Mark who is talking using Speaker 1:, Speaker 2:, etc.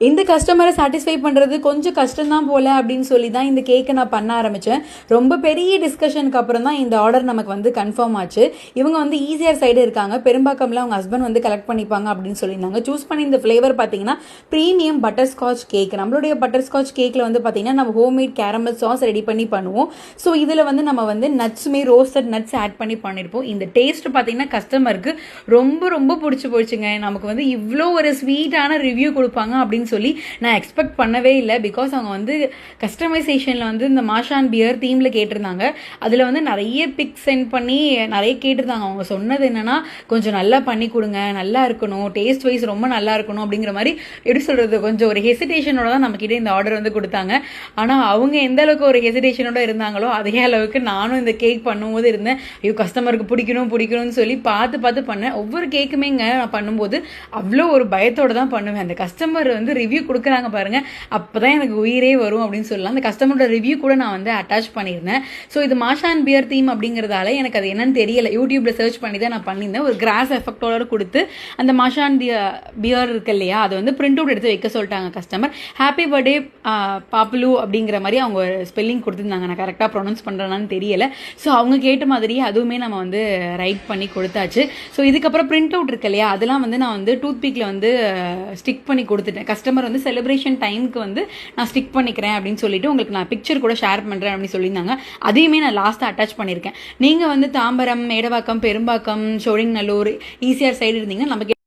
Speaker 1: இந்த கஸ்டமரை சாட்டிஸ்ஃபை பண்ணுறது கொஞ்சம் கஷ்டம்தான் போல அப்படின்னு சொல்லி தான் இந்த கேக்கை நான் பண்ண ஆரம்பித்தேன். ரொம்ப பெரிய டிஸ்கஷனுக்கு அப்புறம் தான் இந்த ஆர்டர் நமக்கு வந்து கன்ஃபார்ம் ஆச்சு. இவங்க வந்து ஈஸியர் சைடு இருக்காங்க, பெரும்பாக்கம்ல அவங்க ஹஸ்பண்ட் வந்து கலெக்ட் பண்ணிப்பாங்க அப்படின்னு சொல்லியிருந்தாங்க. சூஸ் பண்ணி இந்த ஃப்ளேவர் பார்த்தீங்கன்னா ப்ரீமியம் பட்டர்ஸ்காட்ச் கேக். நம்மளுடைய பட்டர்ஸ்காட்ச் கேக்கில் வந்து பார்த்தீங்கன்னா நம்ம ஹோம்மேட் கேரமல் சாஸ் ரெடி பண்ணி பண்ணுவோம். ஸோ இதில் வந்து நம்ம வந்து நட்ஸுமே ரோஸ்டட் நட்ஸ் ஆட் பண்ணி பண்ணியிருப்போம். இந்த டேஸ்ட் பார்த்தீங்கன்னா கஸ்டமருக்கு ரொம்ப ரொம்ப பிடிச்சி போச்சுங்க. நமக்கு வந்து இவ்வளோ ஒரு ஸ்வீட்டான ரிவ்யூ கொடுப்பாங்க அப்படின்னு சொல்லி நான் எக்ஸ்பெக்ட் பண்ணவே இல்லை. பிகாஸ் அவங்க வந்து கஸ்டமைசேஷனில் வந்து இந்த மாஷான் பியர் தீமில் கேட்டிருந்தாங்க. அதில் வந்து நிறைய பிக் சென்ட் பண்ணி நிறைய கேட்டிருந்தாங்க. அவங்க சொன்னது என்னன்னா, கொஞ்சம் நல்லா பண்ணி கொடுங்க, நல்லா இருக்கணும், டேஸ்ட் வைஸ் ரொம்ப நல்லா இருக்கணும் அப்படிங்கிற மாதிரி எப்படி சொல்கிறது, கொஞ்சம் ஒரு ஹெசிடேஷனோட தான் நம்மக்கிட்ட இந்த ஆர்டர் வந்து கொடுத்தாங்க. ஆனால் அவங்க எந்த அளவுக்கு ஒரு ஹெசிடேஷனோட இருந்தாங்களோ அதே அளவுக்கு நானும் இந்த கேக் பண்ணும்போது இருந்தேன். ஐயோ கஸ்டமருக்கு பிடிக்கணும்னு சொல்லி பார்த்து பண்ணேன். ஒவ்வொரு கேக்குமேங்க நான் பண்ணும்போது அவ்வளோ ஒரு பயத்தோடு தான் பண்ணுவேன். அந்த கஸ்டமர் வந்து ரிவ்யூ கொடுக்குறாங்க பாருங்க, அப்போதான் எனக்கு உயிரே வரும் அப்படின்னு சொல்லலாம். அந்த கஸ்டமரோட ரிவ்யூ கூட நான் வந்து அட்டாச் பண்ணியிருந்தேன். ஸோ இது மாஷான் பியர் தீம் அப்படிங்கிறதால எனக்கு அது என்னன்னு தெரியல. யூடியூப்ல சர்ச் பண்ணி தான் நான் பண்ணியிருந்தேன். ஒரு கிராஸ் எஃபெக்டோட கொடுத்து அந்த மாஷான் பியர் இருக்கு இல்லையா, அதை வந்து பிரிண்ட் அவுட் எடுத்து வைக்க சொல்லிட்டாங்க கஸ்டமர். ஹாப்பி பர்த்டே பாப்புலு அப்படிங்கிற மாதிரி அவங்க ஸ்பெல்லிங் கொடுத்துருந்தாங்க. நான் கரெக்டாக ப்ரொனவுன்ஸ் பண்ணுறேன்னு தெரியல. ஸோ அவங்க கேட்ட மாதிரியே அதுவுமே நம்ம வந்து ரைட் பண்ணி கொடுத்தாச்சு. ஸோ இதுக்கப்புறம் பிரிண்ட் அவுட் இருக்கு இல்லையா, அதெல்லாம் வந்து நான் வந்து டூத் பிக்ல வந்து ஸ்டிக் பண்ணி கொடுத்துட்டேன். கஸ்டமர் வந்து செலிப்ரேஷன் டைமுக்கு வந்து நான் ஸ்டிக் பண்ணிக்கிறேன் அப்படின்னு சொல்லிட்டு உங்களுக்கு நான் பிக்சர் கூட ஷேர் பண்ணுறேன் அப்படின்னு சொல்லியிருந்தாங்க. அதையுமே நான் லாஸ்ட்டாக அட்டாச் பண்ணியிருக்கேன். நீங்கள் வந்து தாம்பரம், மேடவாக்கம், பெரும்பாக்கம், சோழிங்கநல்லூர், ஈசிஆர் சைடு இருந்தீங்கன்னா நமக்கு